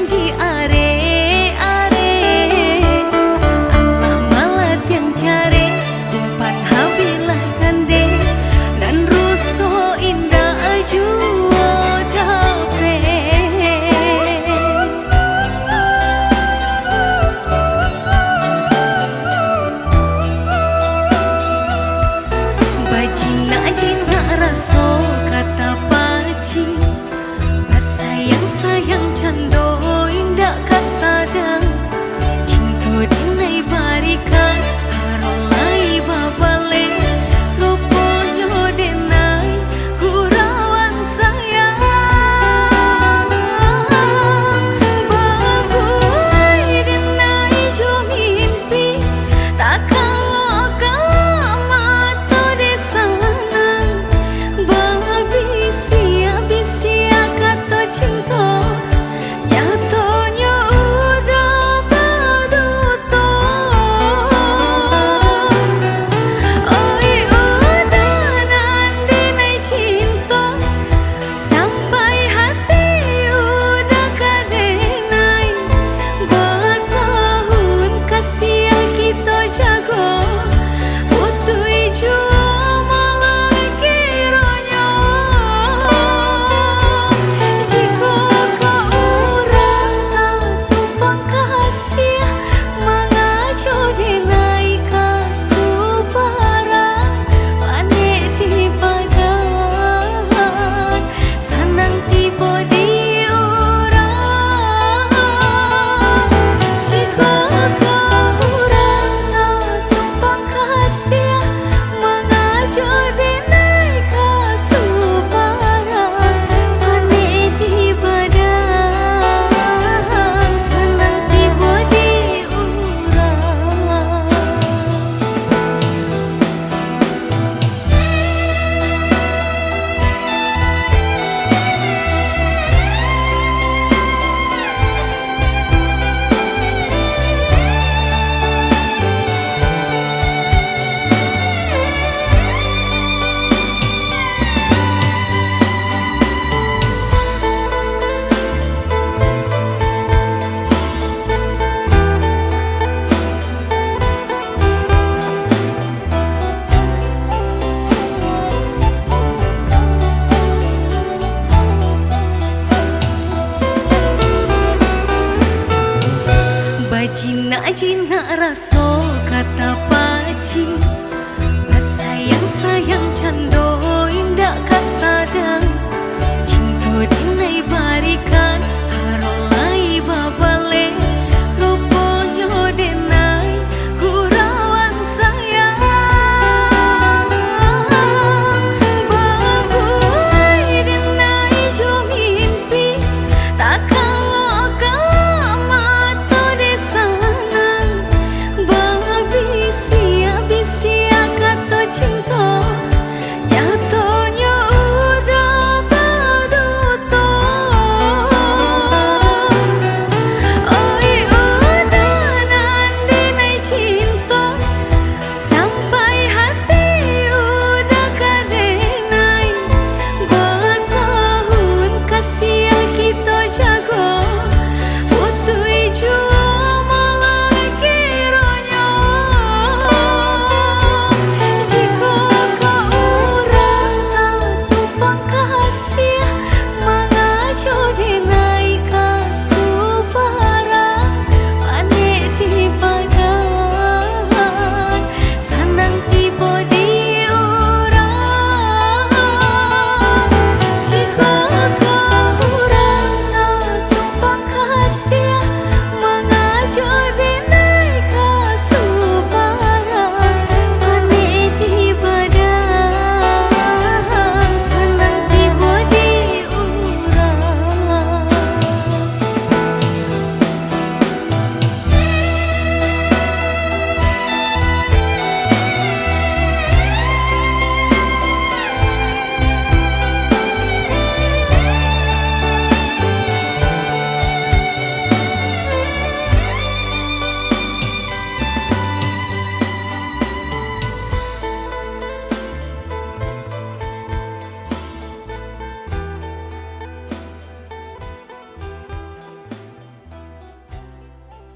janji are-are, Allah malat yang cari umpan habilah tande dan rusuh indah juo dape. Bajina-jina raso kata paci, sayang sayang cando indah kasadang, cinta dinai barikan harolai babale, ruponyo denai kurawan sayang. Babuai denai jo mimpi tak kalau mata desanan, babisia kata cinta nyatanya udah baduto. Oi udah nandinai cinta sampai hati udah kadenai, bertahun kasih kita jago utui jua malah kiranya. Jika kau orang tak tumpang kasih mengajo denai kasubara, ane di badan sanang tiba di orang. Jika kau orang tak tumpang kasih mengajo denai kasubara, ane di badan sanang tiba di orang. Bajina-jina raso kata paci, sayang sayang cando